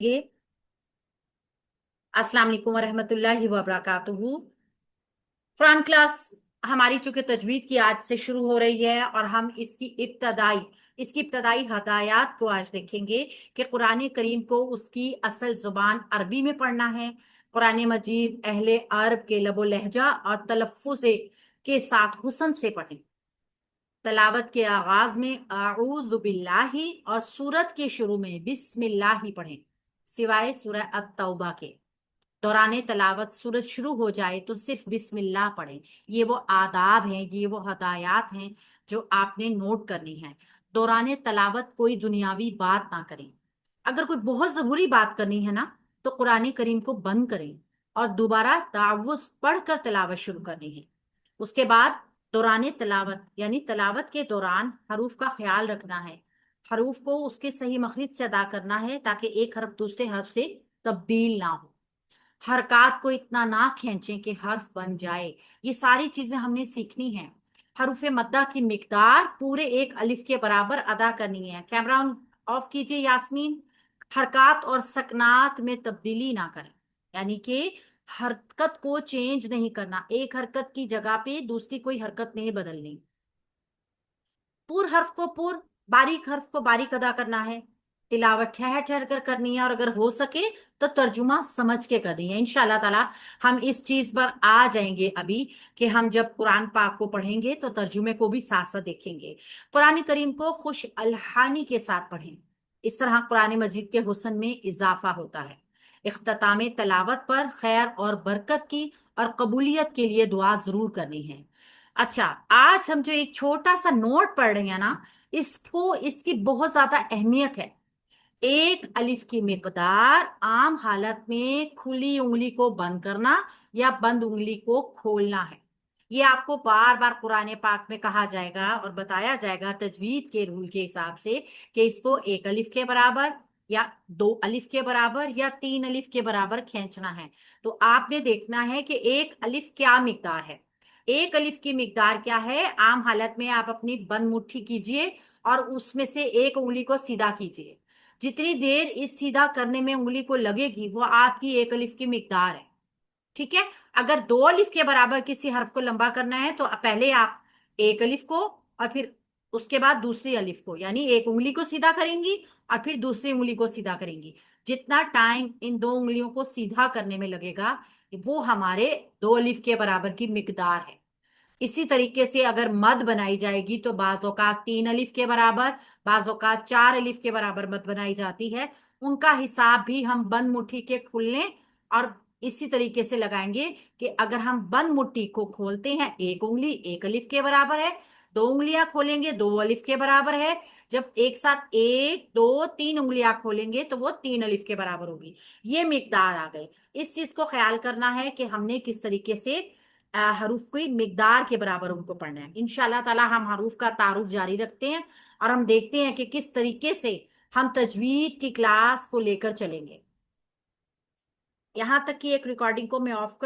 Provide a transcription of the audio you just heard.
یہ अस्सलाम वालेकुम वरहमतुल्लाहि वबरकातुहू। कुरान क्लास हमारी चूंकि तजवीद की आज से शुरू हो रही है और हम इसकी इब्तदाई हदायत को आज देखेंगे कि कुरान करीम को उसकी असल जुबान अरबी में पढ़ना है। कुरान मजीद अहले अरब के लबो लहजा और तलफ़्फ़ुज़ के साथ हुस्न से पढ़ें। तलावत के आगाज में आऊज़ु बिल्लाहि और सूरत के शुरू में बिस्मिल्लाहि पढ़ें, सिवाय सूरह अत-तौबा के। दौरान तलावत सूरत शुरू हो जाए तो सिर्फ बिस्मिल्लाह पढ़ें। ये वो आदाब हैं, ये वो हदायत हैं जो आपने नोट करनी है। दौरान तलावत कोई दुनियावी बात ना करें। अगर कोई बहुत ज़रूरी बात करनी है ना तो कुरान करीम को बंद करें और दोबारा तावुज़ पढ़कर तलावत शुरू करनी है। उसके बाद दौरान तलावत यानी तलावत के दौरान हरूफ का ख्याल रखना है। हरूफ को उसके सही मखरिज से अदा करना है ताकि एक हरफ दूसरे हरफ से तब्दील ना हो। हरकत को इतना ना खींचें कि हर्फ बन जाए। ये सारी चीजें हमने सीखनी है। हरूफ मद्दा की मिकदार पूरे एक अलिफ के बराबर अदा करनी है। कैमरा ऑफ कीजिए यास्मीन। हरकत और सकनात में तब्दीली ना करें, यानी कि हरकत को चेंज नहीं करना। एक हरकत की जगह पे दूसरी कोई हरकत नहीं बदलनी। पूर हर्फ को पूर, बारीक हर्फ को बारीक अदा करना है। तिलावत ठहर ठहर कर करनी है और अगर हो सके तो तर्जुमा समझ के करनी है। इंशाल्लाह ताला हम इस चीज पर आ जाएंगे अभी कि हम जब कुरान पाक को पढ़ेंगे तो तर्जुमे को भी साथ साथ देखेंगे। कुरान करीम को खुश अलहानी के साथ पढ़ें। इस तरह कुरान मजीद के हुस्न में इजाफा होता है। इख्तिताम तलावत पर खैर और बरकत की और कबूलियत के लिए दुआ जरूर करनी है। अच्छा, आज हम जो एक छोटा सा नोट पढ़ रहे हैं ना, इसकी बहुत ज्यादा अहमियत है। एक अलिफ की मिकदार आम हालत में खुली उंगली को बंद करना या बंद उंगली को खोलना है। ये आपको बार बार कुरान पाक में कहा जाएगा और बताया जाएगा तजवीद के रूल के हिसाब से कि इसको एक अलिफ के बराबर या दो अलिफ के बराबर या तीन अलिफ के बराबर खींचना है। तो आपने देखना है कि एक अलिफ क्या मिकदार है। एक अलिफ की मिकदार क्या है, आम हालत में आप अपनी बंद मुट्ठी कीजिए और उसमें से एक उंगली को सीधा कीजिए। जितनी देर इस सीधा करने में उंगली को लगेगी वो आपकी एक अलिफ की मिकदार है। ठीक है। अगर दो अलिफ के बराबर किसी हर्फ को लंबा करना है तो पहले आप एक अलिफ को और फिर उसके बाद दूसरी अलिफ को, यानी एक उंगली को सीधा करेंगी और फिर दूसरी उंगली को सीधा करेंगी। जितना टाइम इन दो उंगलियों को सीधा करने में लगेगा वो हमारे दो अलिफ के बराबर की मिकदार है। इसी तरीके से अगर मद बनाई जाएगी तो बाज औकात तीन अलिफ के बराबर, बाज औकात चार अलिफ के बराबर मद बनाई जाती है। उनका हिसाब भी हम बंद मुट्ठी के खुलने और इसी तरीके से लगाएंगे कि अगर हम बंद मुट्ठी को खोलते हैं एक उंगली एक अलिफ के बराबर है, दो उंगलियां खोलेंगे दो अलिफ के बराबर है। जब एक साथ एक दो तीन उंगलियां खोलेंगे तो वो तीन अलिफ के बराबर होगी। ये मिकदार आ गई। इस चीज को ख्याल करना है कि हमने किस तरीके से हरूफ की मिकदार के बराबर उनको पढ़ना है। इंशाल्लाह ताला हम हरूफ का तारुफ जारी रखते हैं और हम देखते हैं कि किस तरीके से हम तजवीद की क्लास को लेकर चलेंगे। यहाँ तक कि एक रिकॉर्डिंग को मैं ऑफ